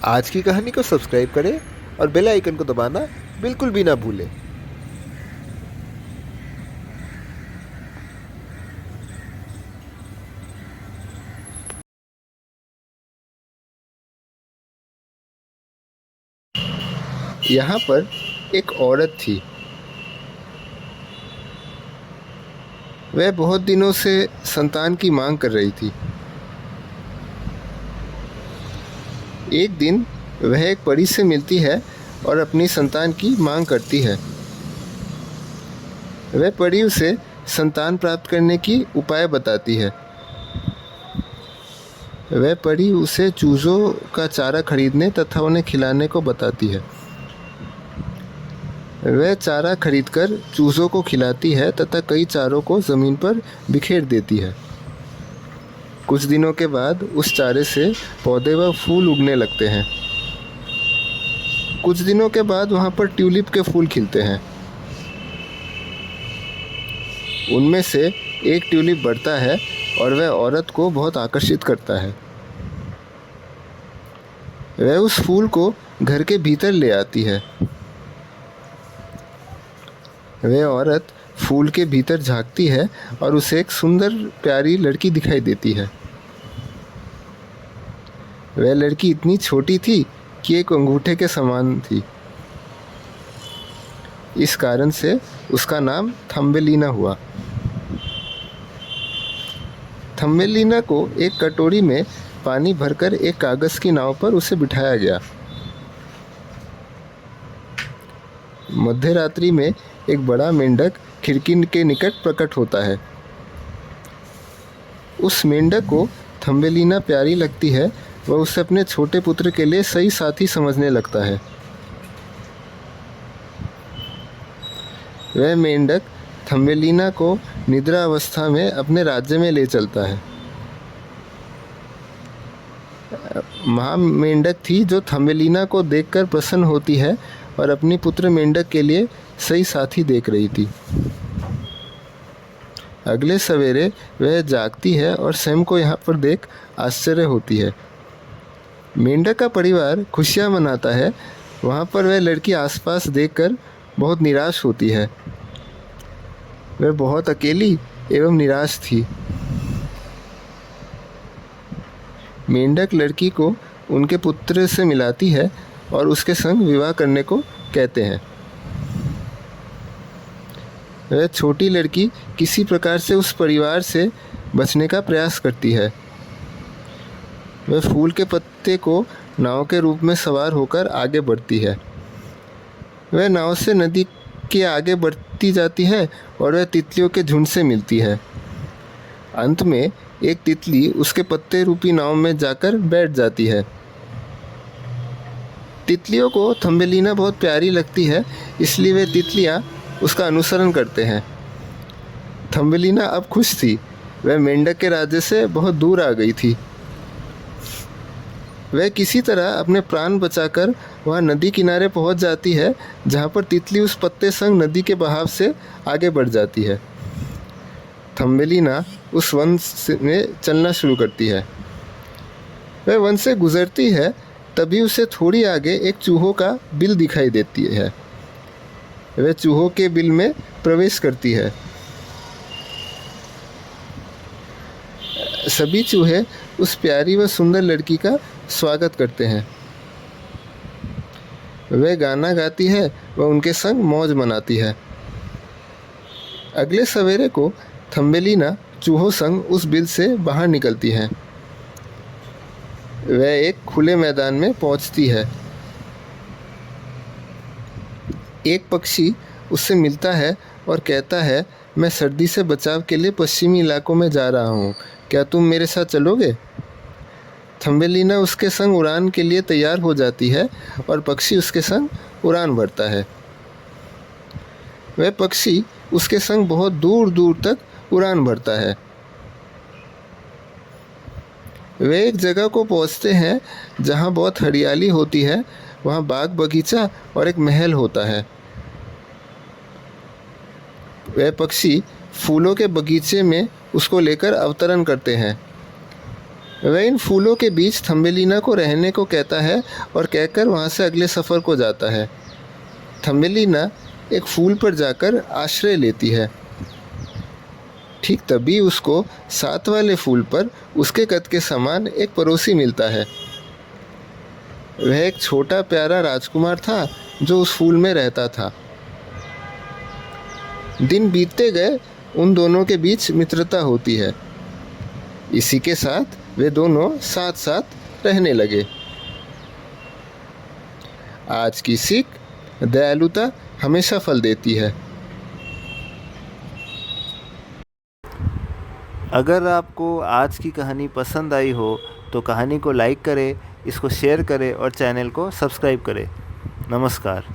आज की कहानी को सब्सक्राइब करें और बेल आइकन को दबाना बिल्कुल भी ना भूलें। यहाँ पर एक औरत थी। वह बहुत दिनों से संतान की मांग कर रही थी। एक दिन वह एक परी से मिलती है और अपनी संतान की मांग करती है। वह परी उसे संतान प्राप्त करने की उपाय बताती है। वह परी उसे चूज़ों का चारा खरीदने तथा उन्हें खिलाने को बताती है। वह चारा खरीदकर चूज़ों को खिलाती है तथा कई चारों को ज़मीन पर बिखेर देती है। कुछ दिनों के बाद उस चारे से पौधे व फूल उगने लगते हैं। कुछ दिनों के बाद वहाँ पर ट्यूलिप के फूल खिलते हैं। उनमें से एक ट्यूलिप बढ़ता है और वह औरत को बहुत आकर्षित करता है। वह उस फूल को घर के भीतर ले आती है। वह औरत फूल के भीतर झांकती है और उसे एक सुंदर प्यारी लड़की दिखाई देती है। वह लड़की इतनी छोटी थी कि एक अंगूठे के समान थी। इस कारण से उसका नाम थम्बेलिना हुआ। थम्बेलिना को एक कटोरी में पानी भरकर एक कागज़ की नाव पर उसे बिठाया गया। मध्य रात्रि में एक बड़ा मेंढक खिड़की के निकट प्रकट होता है। उस मेंढक को थम्बेलिना प्यारी लगती है। वह उसे अपने छोटे पुत्र के लिए सही साथी समझने लगता है। वह मेंढक थम्बेलिना को निद्रा अवस्था में अपने राज्य में ले चलता है। माँ मेंढक थी जो थम्बेलिना को देखकर प्रसन्न होती है और अपनी पुत्र मेंढक के लिए सही साथी देख रही थी। अगले सवेरे वह जागती है और स्वयं को यहाँ पर देख आश्चर्य होती है। मेंढक का परिवार खुशियाँ मनाता है। वहाँ पर वह लड़की आसपास देखकर बहुत निराश होती है। वह बहुत अकेली एवं निराश थी। मेंढक लड़की को उनके पुत्र से मिलाती है और उसके संग विवाह करने को कहते हैं। वह छोटी लड़की किसी प्रकार से उस परिवार से बचने का प्रयास करती है। वह फूल के पत्ते को नाव के रूप में सवार होकर आगे बढ़ती है। वह नाव से नदी के आगे बढ़ती जाती है और वह तितलियों के झुंड से मिलती है। अंत में एक तितली उसके पत्ते रूपी नाव में जाकर बैठ जाती है। तितलियों को थम्बेलिना बहुत प्यारी लगती है, इसलिए वे तितलियाँ उसका अनुसरण करते हैं। थम्बेलिना अब खुश थी। वह मेंढक के राज्य से बहुत दूर आ गई थी। वह किसी तरह अपने प्राण बचाकर वहाँ नदी किनारे पहुँच जाती है, जहाँ पर तितली उस पत्ते संग नदी के बहाव से आगे बढ़ जाती है। थम्बेलिना उस वन में चलना शुरू करती है। वह वन से गुजरती है, तभी उसे थोड़ी आगे एक चूहों का बिल दिखाई देती है। वह चूहों के बिल में प्रवेश करती है। सभी चूहे उस प्यारी व सुंदर लड़की का स्वागत करते हैं। वह गाना गाती है व उनके संग मौज मनाती है। अगले सवेरे को थम्बेलिना चूहों संग उस बिल से बाहर निकलती है। वह एक खुले मैदान में पहुंचती है। एक पक्षी उससे मिलता है और कहता है, मैं सर्दी से बचाव के लिए पश्चिमी इलाकों में जा रहा हूँ, क्या तुम मेरे साथ चलोगे? थम्बेलिना उसके संग उड़ान के लिए तैयार हो जाती है और पक्षी उसके संग उड़ान भरता है। वह पक्षी उसके संग बहुत दूर दूर तक उड़ान भरता है। वे एक जगह को पहुंचते हैं जहां बहुत हरियाली होती है। वहां बाग बगीचा और एक महल होता है। वह पक्षी फूलों के बगीचे में उसको लेकर अवतरण करते हैं। वह इन फूलों के बीच थम्बेलिना को रहने को कहता है और कहकर वहाँ से अगले सफ़र को जाता है। थम्बेलिना एक फूल पर जाकर आश्रय लेती है। ठीक तभी उसको साथ वाले फूल पर उसके कद के समान एक पड़ोसी मिलता है। वह एक छोटा प्यारा राजकुमार था जो उस फूल में रहता था। दिन बीतते गए, उन दोनों के बीच मित्रता होती है। इसी के साथ वे दोनों साथ साथ रहने लगे। आज की सीख, दयालुता हमेशा फल देती है। अगर आपको आज की कहानी पसंद आई हो तो कहानी को लाइक करें, इसको शेयर करें और चैनल को सब्सक्राइब करें। नमस्कार।